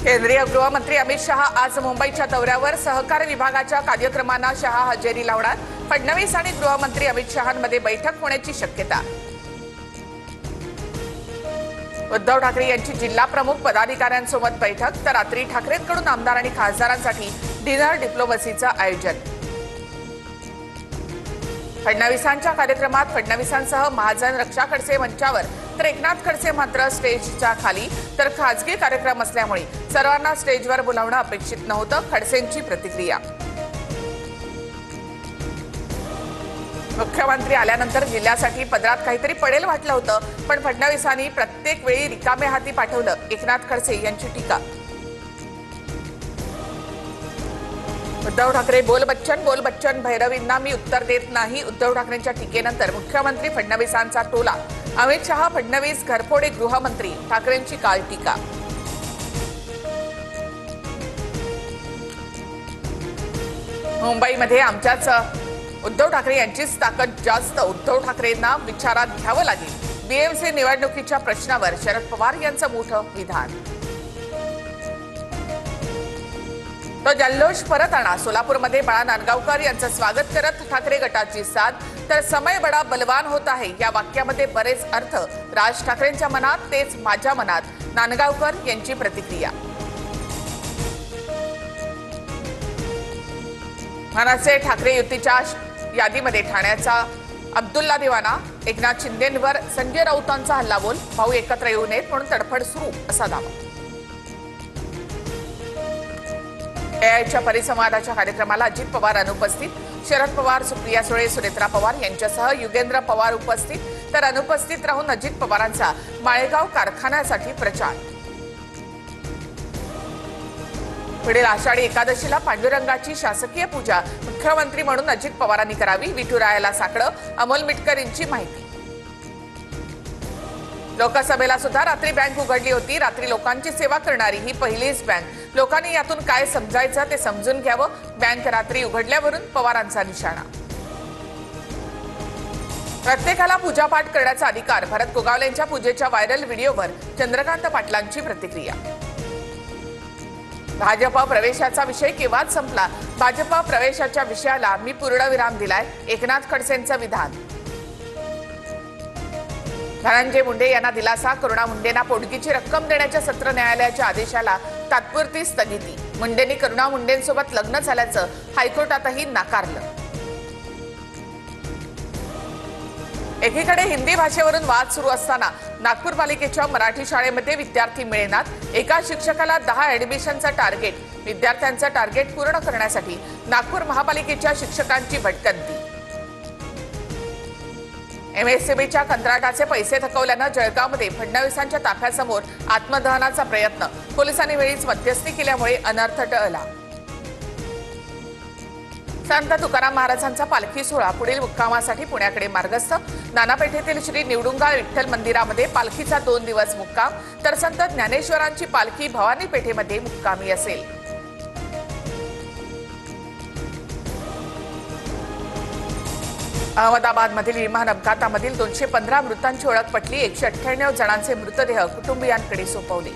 केंद्रीय गृहमंत्री अमित शहा आज मुंबईच्या दौऱ्यावर सहकार विभागाच्या कार्यक्रमांना शहा हजेरी लावणार। फडणवीस आणि गृहमंत्री अमित शहांमध्ये बैठक होण्याची शक्यता। उद्धव ठाकरे यांची जिल्हा प्रमुख पदाधिकाऱ्यांसोबत बैठक, तर रात्री ठाकरेंकडून आमदार आणि खासदारांसाठी डिनर डिप्लोमसीचं आयोजन। फडणवीसांच्या कार्यक्रमात फडणवीसांसह महाजन रक्षा खडसे मंचावर, तर एकनाथ खडसे मात्र स्टेजच्या खाली, तर खासगी कार्यक्रम असल्यामुळे सर्वांना स्टेजवर बोलावणं अपेक्षित नव्हतं, खडसेंची प्रतिक्रिया। मुख्यमंत्री आल्यानंतर जिल्ह्यासाठी पदरात काहीतरी पडेल वाटलं होतं, पण फडणवीसांनी प्रत्येक वेळी रिकामे हाती पाठवलं, एकनाथ खडसे यांची टीका। उद्धव ठाकरे बोल बच्चन भैरवींना मी उत्तर देत नाही। उद्धव ठाकरेंच्या टीकेनंतर मुख्यमंत्री फडणवीसांचा टोला। अमित शहा फडणवीस घरफोडे गृहमंत्री, ठाकरेंची काल टीका। मुंबईमध्ये आमच्याच उद्धव ठाकरे यांचीच ताकद जास्त, उद्धव ठाकरेंना विचारात घ्यावं लागेल। बीएमसी निवडणुकीच्या प्रश्नावर शरद पवार यांचं मोठं विधान। तो जल्लोष परत आणा, सोलापूरमध्ये बाळा नांदगावकर यांचं स्वागत करत ठाकरे गटाची साथ, तर समय बडा बलवान होत आहे या वाक्यामध्ये बरेच अर्थ। राज ठाकरेंच्या मनात तेच माझ्या मनात, नांदगावकर यांची प्रतिक्रिया। मनसे ठाकरे युतीच्या यादीमध्ये ठाण्याचा अब्दुल्ला दिवाना, एकनाथ शिंदेंवर संजय राऊतांचा हल्लाबोल, भाऊ एकत्र येऊ नयेत म्हणून तडफड सुरू, असा दावा। एआयच्या परिसंवादाच्या कार्यक्रमाला अजित पवार अनुपस्थित, शरद पवार, सुप्रिया सुळे, सुनेत्रा पवार यांच्यासह युगेंद्र पवार उपस्थित, तर अनुपस्थित राहून अजित पवारांचा माळेगाव कारखान्यासाठी प्रचार। पुढील आषाढी एकादशीला पांडुरंगाची शासकीय पूजा मुख्यमंत्री म्हणून अजित पवारांनी करावी, विठुरायाला साकडं, अमोल मिटकर यांची माहिती। लोकसभेला सुद्धा रात्री बँक उघडली होती, रात्री लोकांची सेवा करणारी ही पहिलीच बँक। लोकांनी यातून काय समजायचं ते समजून घ्यावं, बँक रात्री उघडल्यावरून पवारांचा निशाणा। प्रत्येकाला पूजापाठ करण्याचा अधिकार, भरत गोगावलेंच्या पूजेच्या व्हायरल व्हिडिओवर चंद्रकांत पाटलांची प्रतिक्रिया। भाजप प्रवेशाचा विषय केव्हाच संपला, भाजप प्रवेशाच्या विषयाला मी पूर्णविराम दिलाय, एकनाथ खडसेंचं विधान। धनंजय मुंडे यांना दिलासा, करुणा मुंडेंना पोटगीची रक्कम देण्याच्या सत्र न्यायालयाच्या आदेशाला तात्पुरती स्थगिती। मुंडेंनी करुणा मुंडेंसोबत लग्न झाल्याचं हायकोर्टातही नाकारलं। एकीकडे हिंदी भाषेवरून वाद सुरू असताना नागपूर पालिकेच्या मराठी शाळेमध्ये विद्यार्थी मिळेनात, एका शिक्षकाला 10 ऍडमिशनचं टार्गेट। विद्यार्थ्यांचं टार्गेट पूर्ण करण्यासाठी नागपूर महापालिकेच्या शिक्षकांची भटकंती। एमएससीबीच्या कंत्राटाचे पैसे थकवल्यानं जळगावमध्ये फडणवीसांच्या ताफ्यासमोर आत्मदहनाचा प्रयत्न, पोलिसांनी वेळीच मध्यस्थी केल्यामुळे अनर्थ टळला। संत तुकाराम महाराजांचा पालखी सोहळा पुढील मुक्कामासाठी पुण्याकडे मार्गस्थ। नानापेठेतील श्री निवडुंगा विठ्ठल मंदिरामध्ये पालखीचा 2 दिवस मुक्काम, तर संत ज्ञानेश्वरांची पालखी भवानी पेठेमध्ये मुक्कामी असेल। अहमदाबादमधील विमान अपघातामधील 215 मृतांची ओळख पटली, 198 जणांचे मृतदेह कुटुंबियांकडे सोपवले।